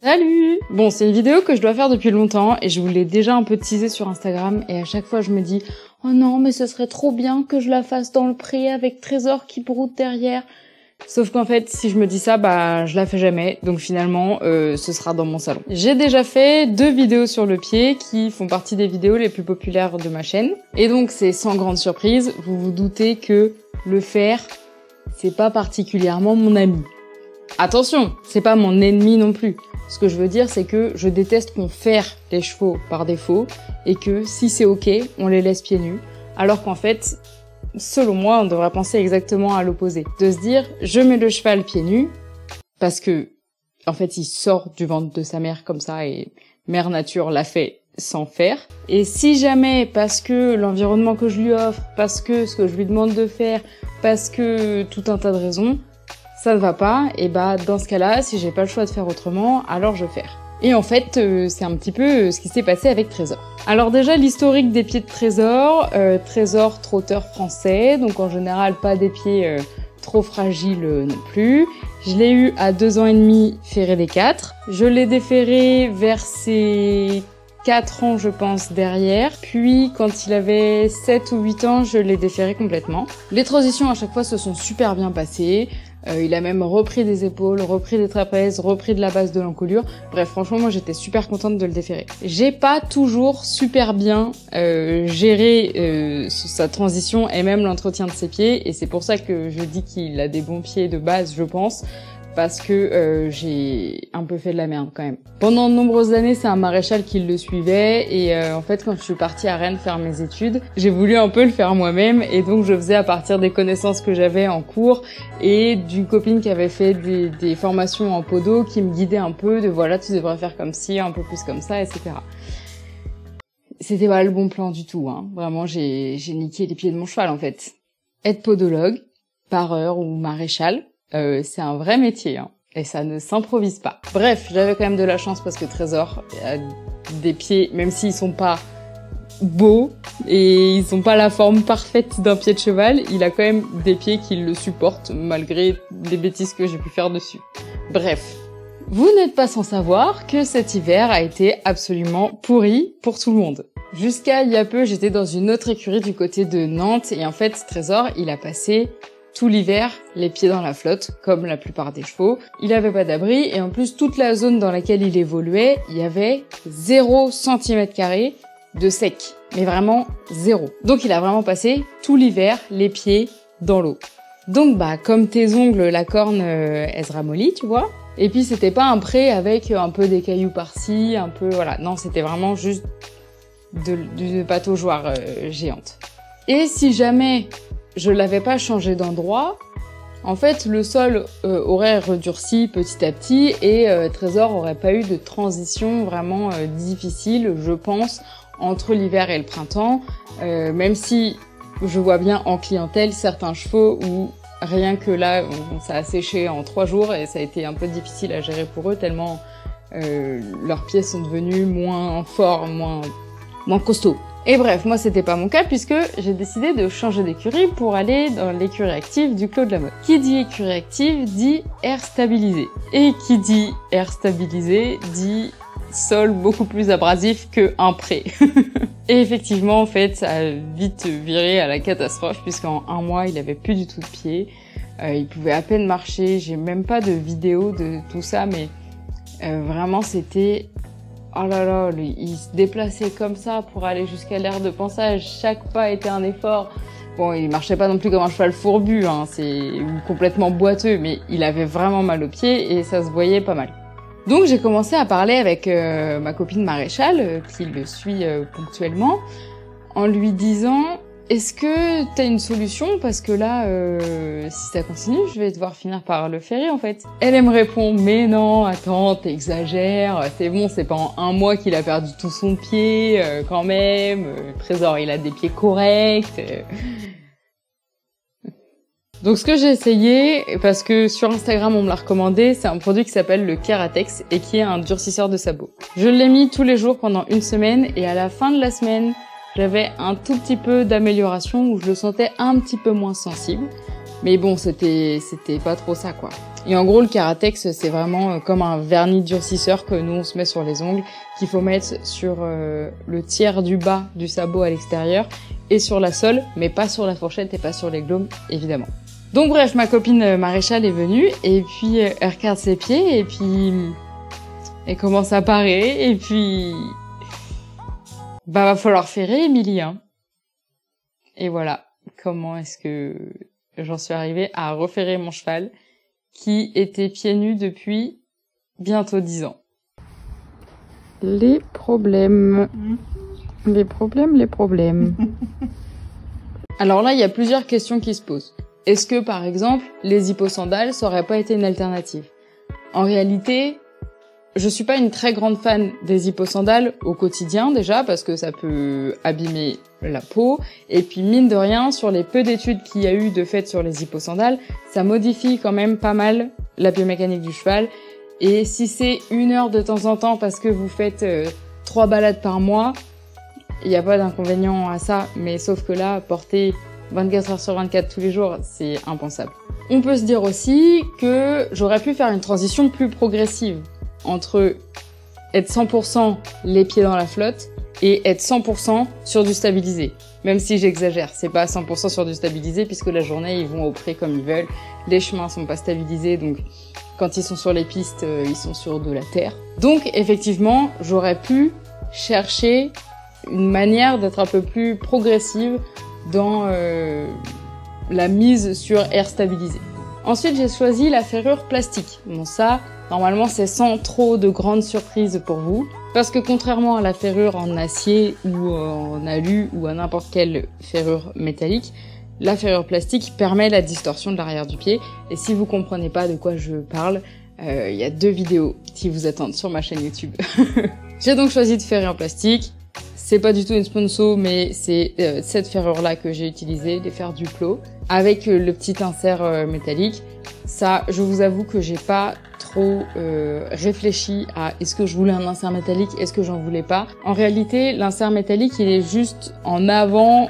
Salut! Bon, c'est une vidéo que je dois faire depuis longtemps et je vous l'ai déjà un peu teasé sur Instagram et à chaque fois je me dis « Oh non, mais ce serait trop bien que je la fasse dans le pré avec Trésor qui broute derrière ». Sauf qu'en fait, si je me dis ça, je la fais jamais. Donc finalement, ce sera dans mon salon. J'ai déjà fait 2 vidéos sur le pied qui font partie des vidéos les plus populaires de ma chaîne. Et donc c'est sans grande surprise, vous vous doutez que le fer, c'est pas particulièrement mon ami. Attention, c'est pas mon ennemi non plus. Ce que je veux dire, c'est que je déteste qu'on ferre les chevaux par défaut et que si c'est ok, on les laisse pieds nus. Alors qu'en fait, selon moi, on devrait penser exactement à l'opposé. De se dire, je mets le cheval pieds nus parce que, en fait, il sort du ventre de sa mère comme ça et mère nature l'a fait sans faire. Et si jamais, parce que l'environnement que je lui offre, parce que ce que je lui demande de faire, parce que tout un tas de raisons, ça ne va pas, et dans ce cas-là, si j'ai pas le choix de faire autrement, alors je ferre. Et en fait, c'est un petit peu ce qui s'est passé avec Trésor. Alors déjà, l'historique des pieds de Trésor, Trésor trotteur français, donc en général pas des pieds trop fragiles non plus. Je l'ai eu à 2 ans et demi, ferré des 4. Je l'ai déferré vers ses 4 ans, je pense, derrière. Puis, quand il avait 7 ou 8 ans, je l'ai déferré complètement. Les transitions, à chaque fois, se sont super bien passées. Il a même repris des épaules, repris des trapèzes, repris de la base de l'encolure. Bref, franchement, moi, j'étais super contente de le déferrer. J'ai pas toujours super bien géré sa transition et même l'entretien de ses pieds. Et c'est pour ça que je dis qu'il a des bons pieds de base, je pense. Parce que j'ai un peu fait de la merde quand même. Pendant de nombreuses années, c'est un maréchal qui le suivait et en fait, quand je suis partie à Rennes faire mes études, j'ai voulu un peu le faire moi-même et donc je faisais à partir des connaissances que j'avais en cours et d'une copine qui avait fait des formations en podo qui me guidait un peu de voilà, tu devrais faire comme ci, un peu plus comme ça, etc. C'était pas le bon plan du tout, hein. Vraiment, j'ai niqué les pieds de mon cheval en fait. Être podologue, pareur ou maréchal, c'est un vrai métier, hein, et ça ne s'improvise pas. Bref, j'avais quand même de la chance parce que Trésor a des pieds, même s'ils sont pas beaux et ils sont pas la forme parfaite d'un pied de cheval, il a quand même des pieds qui le supportent malgré les bêtises que j'ai pu faire dessus. Bref, vous n'êtes pas sans savoir que cet hiver a été absolument pourri pour tout le monde. Jusqu'à il y a peu, j'étais dans une autre écurie du côté de Nantes et en fait, Trésor, il a passé tout l'hiver, les pieds dans la flotte, comme la plupart des chevaux. Il avait pas d'abri, et en plus, toute la zone dans laquelle il évoluait, il y avait 0 cm² de sec. Mais vraiment, 0. Donc il a vraiment passé tout l'hiver, les pieds dans l'eau. Donc comme tes ongles, la corne, elle se ramollit, tu vois. Et puis c'était pas un pré avec un peu des cailloux par-ci, un peu, voilà. Non, c'était vraiment juste de pataugeoire géante. Et si jamais je l'avais pas changé d'endroit, en fait, le sol aurait redurci petit à petit et Trésor aurait pas eu de transition vraiment difficile, je pense, entre l'hiver et le printemps, même si je vois bien en clientèle certains chevaux où rien que là, ça a séché en 3 jours et ça a été un peu difficile à gérer pour eux tellement leurs pieds sont devenus moins forts, moins costauds. Et bref, moi c'était pas mon cas puisque j'ai décidé de changer d'écurie pour aller dans l'écurie active du Clos de la Motte. Qui dit écurie active dit air stabilisé. Et qui dit air stabilisé dit sol beaucoup plus abrasif qu'un pré. Et effectivement, en fait, ça a vite viré à la catastrophe puisqu'en 1 mois, il avait plus du tout de pied. Il pouvait à peine marcher. J'ai même pas de vidéo de tout ça, mais vraiment c'était... Oh là là, il se déplaçait comme ça pour aller jusqu'à l'aire de pansage. Chaque pas était un effort. Bon, il marchait pas non plus comme un cheval fourbu, hein, c'est complètement boiteux, mais il avait vraiment mal aux pieds et ça se voyait pas mal. Donc j'ai commencé à parler avec ma copine maréchal, qui le suit ponctuellement, en lui disant « Est-ce que t'as une solution ? Parce que là, si ça continue, je vais devoir finir par le ferrer en fait. » Elle me répond « Mais non, attends, t'exagères, c'est bon, c'est pas en 1 mois qu'il a perdu tout son pied, quand même, Trésor, il a des pieds corrects. » Donc ce que j'ai essayé, parce que sur Instagram on me l'a recommandé, c'est un produit qui s'appelle le Keratex et qui est un durcisseur de sabot. Je l'ai mis tous les jours pendant 1 semaine et à la fin de la semaine, j'avais un tout petit peu d'amélioration où je le sentais un petit peu moins sensible. Mais bon, c'était pas trop ça, quoi. Et en gros, le Keratex, c'est vraiment comme un vernis durcisseur que nous, on se met sur les ongles, qu'il faut mettre sur le tiers du bas du sabot à l'extérieur et sur la sole, mais pas sur la fourchette et pas sur les glaumes, évidemment. Donc bref, ma copine Maréchal est venue, et puis elle regarde ses pieds, et puis elle commence à parer, et puis va falloir ferrer, Émilie, hein. Et voilà, comment est-ce que j'en suis arrivée à referrer mon cheval, qui était pieds nus depuis bientôt 10 ans. Les problèmes. Les problèmes. Alors là, il y a plusieurs questions qui se posent. Est-ce que, par exemple, les hipposandales, ça aurait pas été une alternative? En réalité, je suis pas une très grande fan des hipposandales au quotidien, déjà, parce que ça peut abîmer la peau. Et puis, mine de rien, sur les peu d'études qu'il y a eu de fait sur les hipposandales, ça modifie quand même pas mal la biomécanique du cheval. Et si c'est 1 heure de temps en temps parce que vous faites 3 balades par mois, il n'y a pas d'inconvénient à ça. Mais sauf que là, porter 24 heures sur 24 tous les jours, c'est impensable. On peut se dire aussi que j'aurais pu faire une transition plus progressive entre être 100% les pieds dans la flotte et être 100% sur du stabilisé. Même si j'exagère, c'est pas 100% sur du stabilisé puisque la journée, ils vont au pré comme ils veulent. Les chemins sont pas stabilisés, donc quand ils sont sur les pistes, ils sont sur de la terre. Donc effectivement, j'aurais pu chercher une manière d'être un peu plus progressive dans la mise sur air stabilisé. Ensuite, j'ai choisi la ferrure plastique. Bon, ça, normalement, c'est sans trop de grandes surprises pour vous. Parce que contrairement à la ferrure en acier ou en alu ou à n'importe quelle ferrure métallique, la ferrure plastique permet la distorsion de l'arrière du pied. Et si vous comprenez pas de quoi je parle, il y a 2 vidéos qui vous attendent sur ma chaîne YouTube. J'ai donc choisi de ferrer en plastique. C'est pas du tout une sponsor, mais c'est cette ferrure-là que j'ai utilisée, les fers Duplo, avec le petit insert métallique. Ça, je vous avoue que j'ai pas trop réfléchi à est-ce que je voulais un insert métallique, est-ce que j'en voulais pas. En réalité, l'insert métallique, il est juste en avant,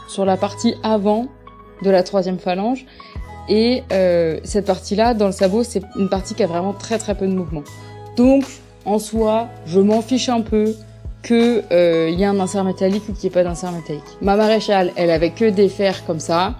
sur la partie avant de la 3e phalange. Et cette partie-là, dans le sabot, c'est une partie qui a vraiment très très peu de mouvement. Donc, en soi, je m'en fiche un peu que y a un insert métallique ou qu'il n'y ait pas d'insert métallique. Ma maréchale, elle avait que des fers comme ça,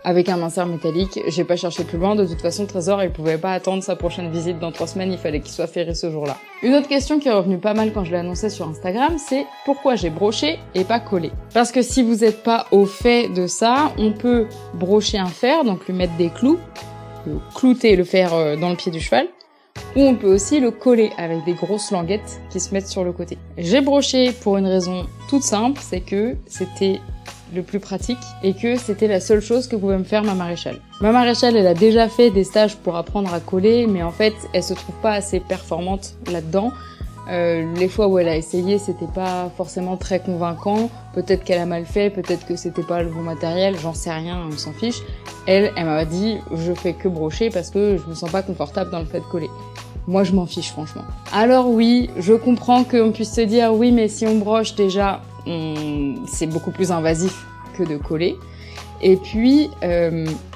avec un insert métallique. J'ai pas cherché plus loin. De toute façon, Trésor, il pouvait pas attendre sa prochaine visite dans 3 semaines. Il fallait qu'il soit ferré ce jour-là. Une autre question qui est revenue pas mal quand je l'ai annoncé sur Instagram, c'est pourquoi j'ai broché et pas collé. Parce que si vous êtes pas au fait de ça, on peut brocher un fer, donc lui mettre des clous, clouter le fer dans le pied du cheval, ou on peut aussi le coller avec des grosses languettes qui se mettent sur le côté. J'ai broché pour une raison toute simple, c'est que c'était le plus pratique et que c'était la seule chose que pouvait me faire ma maréchale. Ma maréchale, elle a déjà fait des stages pour apprendre à coller, mais en fait, elle se trouve pas assez performante là-dedans. Les fois où elle a essayé, c'était pas forcément très convaincant. Peut-être qu'elle a mal fait, peut-être que c'était pas le bon matériel, j'en sais rien, on s'en fiche. Elle m'a dit, je fais que brocher parce que je me sens pas confortable dans le fait de coller. Moi, je m'en fiche, franchement. Alors oui, je comprends qu'on puisse se dire, oui, mais si on broche déjà, c'est beaucoup plus invasif que de coller. Et puis,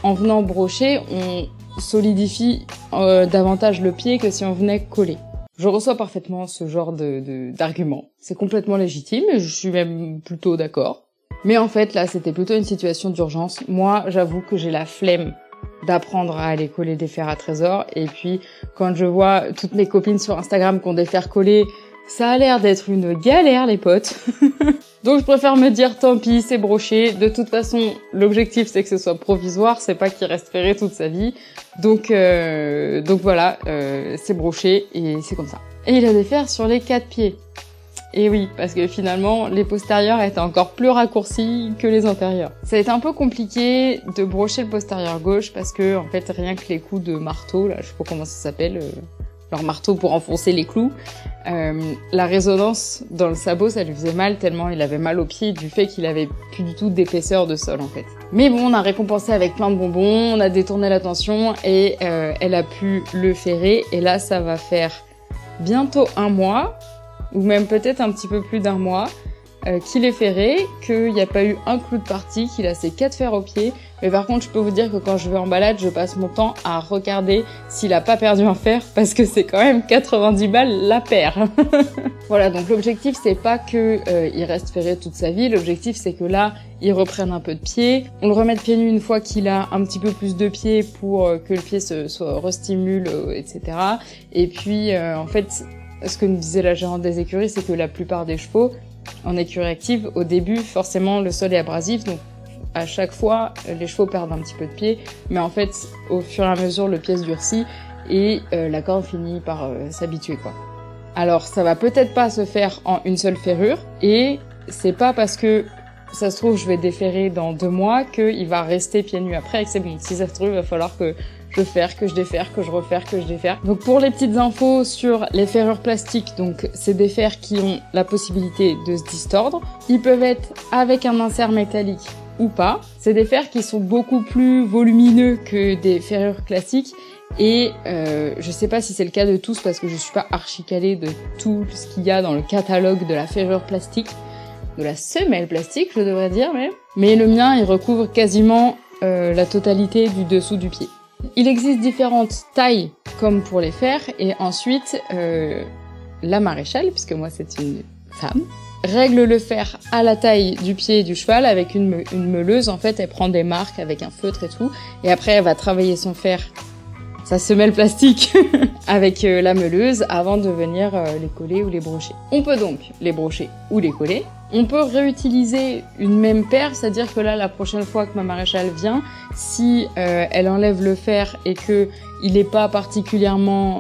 en venant brocher, on solidifie davantage le pied que si on venait coller. Je reçois parfaitement ce genre d'argument. C'est complètement légitime et je suis même plutôt d'accord. Mais en fait, là, c'était plutôt une situation d'urgence. Moi, j'avoue que j'ai la flemme d'apprendre à aller coller des fers à Trésor. Et puis, quand je vois toutes mes copines sur Instagram qui ont des fers collés, ça a l'air d'être une galère, les potes. Donc, je préfère me dire, tant pis, c'est broché. De toute façon, l'objectif, c'est que ce soit provisoire, c'est pas qu'il reste ferré toute sa vie. Donc voilà, c'est broché et c'est comme ça. Et il a des fers sur les 4 pieds. Et oui, parce que finalement, les postérieurs étaient encore plus raccourcis que les antérieurs. Ça a été un peu compliqué de brocher le postérieur gauche parce que, en fait, rien que les coups de marteau, là, je sais pas comment ça s'appelle, leur marteau pour enfoncer les clous, la résonance dans le sabot, ça lui faisait mal tellement il avait mal aux pieds du fait qu'il avait plus du tout d'épaisseur de sol, en fait. Mais bon, on a récompensé avec plein de bonbons, on a détourné l'attention et elle a pu le ferrer. Et là, ça va faire bientôt 1 mois, ou même peut-être un petit peu plus d'1 mois, qu'il est ferré, qu'il n'y a pas eu un clou de partie, qu'il a ses 4 fers au pied. Mais par contre, je peux vous dire que quand je vais en balade, je passe mon temps à regarder s'il a pas perdu un fer, parce que c'est quand même 90 balles la paire. Voilà, donc l'objectif, c'est pas que il reste ferré toute sa vie. L'objectif, c'est que là, il reprenne un peu de pied. On le remette pieds nus une fois qu'il a un petit peu plus de pied pour que le pied se restimule, etc. Et puis, en fait, ce que nous disait la gérante des écuries, c'est que la plupart des chevaux, en écurie active, au début, forcément, le sol est abrasif, donc à chaque fois, les chevaux perdent un petit peu de pied, mais en fait, au fur et à mesure, le pied se durcit et la corde finit par s'habituer, quoi. Alors, ça va peut-être pas se faire en une seule ferrure, et c'est pas parce que ça se trouve, je vais déferrer dans 2 mois qu'il va rester pieds nus après et que c'est bon. Si ça se trouve, il va falloir que je ferre, que je déferre, que je referre, que je déferre. Donc pour les petites infos sur les ferrures plastiques, donc c'est des fers qui ont la possibilité de se distordre. Ils peuvent être avec un insert métallique ou pas. C'est des fers qui sont beaucoup plus volumineux que des ferrures classiques. Et je sais pas si c'est le cas de tous parce que je suis pas archi calée de tout ce qu'il y a dans le catalogue de la ferrure plastique, de la semelle plastique je devrais dire, mais le mien il recouvre quasiment la totalité du dessous du pied. Il existe différentes tailles comme pour les fers et ensuite la maréchale, puisque moi c'est une femme, règle le fer à la taille du pied du cheval avec une meuleuse. En fait elle prend des marques avec un feutre et tout et après elle va travailler son fer, sa semelle plastique avec la meuleuse avant de venir les coller ou les brocher. On peut donc les brocher ou les coller. On peut réutiliser une même paire, c'est-à-dire que là, la prochaine fois que ma maréchale vient, si elle enlève le fer et que il est pas particulièrement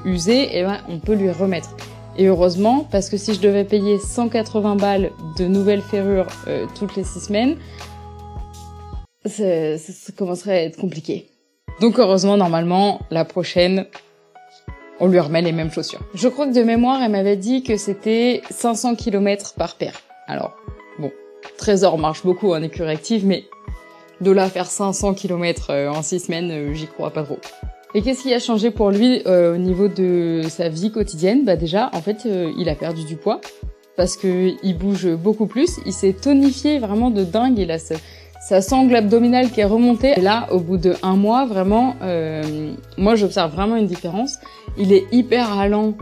usé, eh ben, on peut lui remettre. Et heureusement, parce que si je devais payer 180 balles de nouvelles ferrures toutes les 6 semaines, ça commencerait à être compliqué. Donc heureusement, normalement, la prochaine, on lui remet les mêmes chaussures. Je crois que de mémoire, elle m'avait dit que c'était 500 km par paire. Alors, bon, Trésor marche beaucoup en écurie active, mais de là à faire 500 km en 6 semaines, j'y crois pas trop. Et qu'est-ce qui a changé pour lui au niveau de sa vie quotidienne? Bah déjà, en fait, il a perdu du poids, parce que il bouge beaucoup plus, il s'est tonifié vraiment de dingue, il a sa sangle abdominale qui est remontée. Et là, au bout de 1 mois, vraiment, moi j'observe vraiment une différence. Il est hyper allant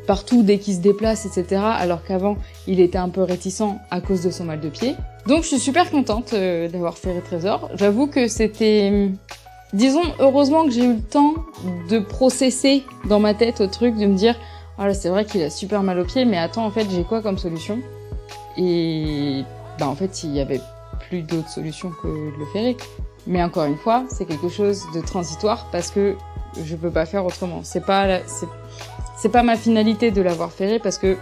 partout dès qu'il se déplace, etc. Alors qu'avant, il était un peu réticent à cause de son mal de pied. Donc je suis super contente d'avoir ferré Trésor. J'avoue que c'était... Disons, heureusement que j'ai eu le temps de processer dans ma tête au truc, de me dire « Ah là, c'est vrai qu'il a super mal au pied, mais attends, en fait, j'ai quoi comme solution ?» Et bah en fait, il y avait plus d'autres solutions que de le ferrer. Mais encore une fois, c'est quelque chose de transitoire parce que je peux pas faire autrement. C'est pas ma finalité de l'avoir ferré parce que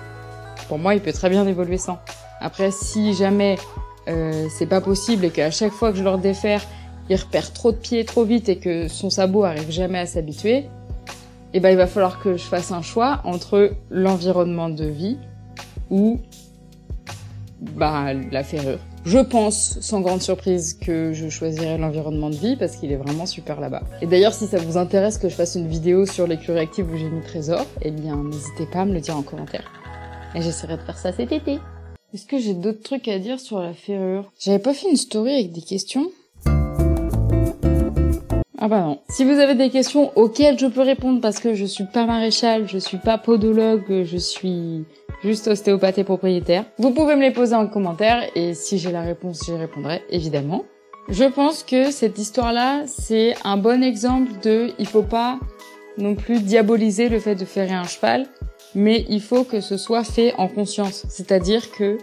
pour moi, il peut très bien évoluer sans. Après, si jamais c'est pas possible et qu'à chaque fois que je le redéfère, il repère trop de pieds trop vite et que son sabot arrive jamais à s'habituer, et ben il va falloir que je fasse un choix entre l'environnement de vie ou la ferrure. Je pense, sans grande surprise, que je choisirai l'environnement de vie parce qu'il est vraiment super là-bas. Et d'ailleurs, si ça vous intéresse que je fasse une vidéo sur l'écurie active où j'ai mis Trésor, eh bien, n'hésitez pas à me le dire en commentaire. Et j'essaierai de faire ça cet été. Est-ce que j'ai d'autres trucs à dire sur la ferrure? J'avais pas fait une story avec des questions? Ah bah non. Si vous avez des questions auxquelles je peux répondre parce que je suis pas maréchale, je suis pas podologue, je suis juste ostéopathe et propriétaire, vous pouvez me les poser en commentaire et si j'ai la réponse, j'y répondrai, évidemment. Je pense que cette histoire-là, c'est un bon exemple de il faut pas non plus diaboliser le fait de ferrer un cheval, mais il faut que ce soit fait en conscience. C'est-à-dire que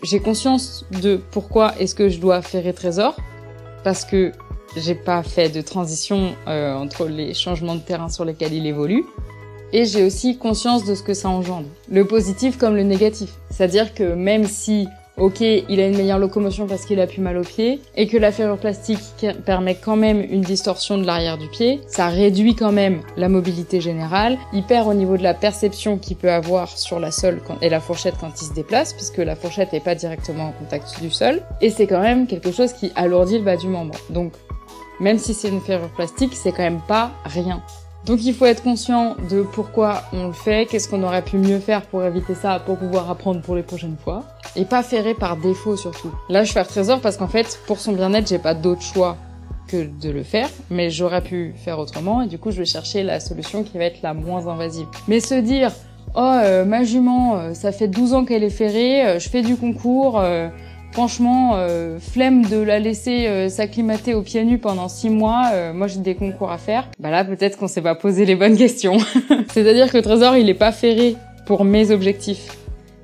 j'ai conscience de pourquoi est-ce que je dois ferrer Trésor, parce que j'ai pas fait de transition entre les changements de terrain sur lesquels il évolue. Et j'ai aussi conscience de ce que ça engendre. Le positif comme le négatif. C'est-à-dire que même si, ok, il a une meilleure locomotion parce qu'il a plus mal au pied, et que la ferrure plastique permet quand même une distorsion de l'arrière du pied, ça réduit quand même la mobilité générale. Il perd au niveau de la perception qu'il peut avoir sur la sole et la fourchette quand il se déplace, puisque la fourchette n'est pas directement en contact du sol. Et c'est quand même quelque chose qui alourdit le bas du membre. Donc, même si c'est une ferrure plastique, c'est quand même pas rien. Donc il faut être conscient de pourquoi on le fait, qu'est-ce qu'on aurait pu mieux faire pour éviter ça, pour pouvoir apprendre pour les prochaines fois. et pas ferré par défaut surtout. Là, je fais Trésor parce qu'en fait, pour son bien-être, j'ai pas d'autre choix que de le faire, mais j'aurais pu faire autrement, et du coup, je vais chercher la solution qui va être la moins invasive. Mais se dire, oh, ma jument, ça fait 12 ans qu'elle est ferrée, je fais du concours, franchement, flemme de la laisser s'acclimater aux pieds nus pendant 6 mois, moi j'ai des concours à faire. Bah là, peut-être qu'on s'est pas posé les bonnes questions. C'est-à-dire que Trésor, il est pas ferré pour mes objectifs.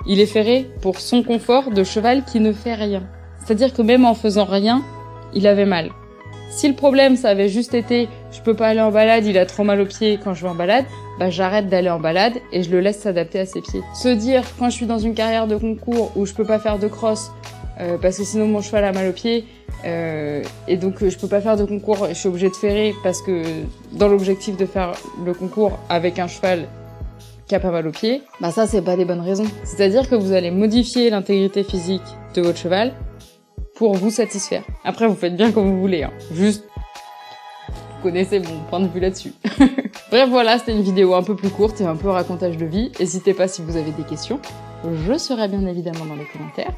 Il est ferré pour son confort de cheval qui ne fait rien. C'est-à-dire que même en faisant rien, il avait mal. Si le problème, ça avait juste été « je peux pas aller en balade, il a trop mal aux pieds quand je vais en balade », bah j'arrête d'aller en balade et je le laisse s'adapter à ses pieds. Se dire « quand je suis dans une carrière de concours où je peux pas faire de cross parce que sinon mon cheval a mal aux pieds et donc je peux pas faire de concours, je suis obligée de ferrer parce que dans l'objectif de faire le concours avec un cheval qui a pas mal aux pieds », bah ça c'est pas les bonnes raisons. C'est-à-dire que vous allez modifier l'intégrité physique de votre cheval pour vous satisfaire. Après, vous faites bien comme vous voulez, hein. Juste, vous connaissez mon point de vue là-dessus. Bref, voilà, c'était une vidéo un peu plus courte et un peu racontage de vie. N'hésitez pas si vous avez des questions. Je serai bien évidemment dans les commentaires.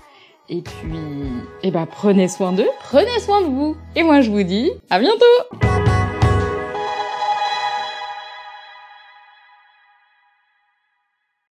Et puis, prenez soin d'eux, prenez soin de vous. Et moi, je vous dis à bientôt!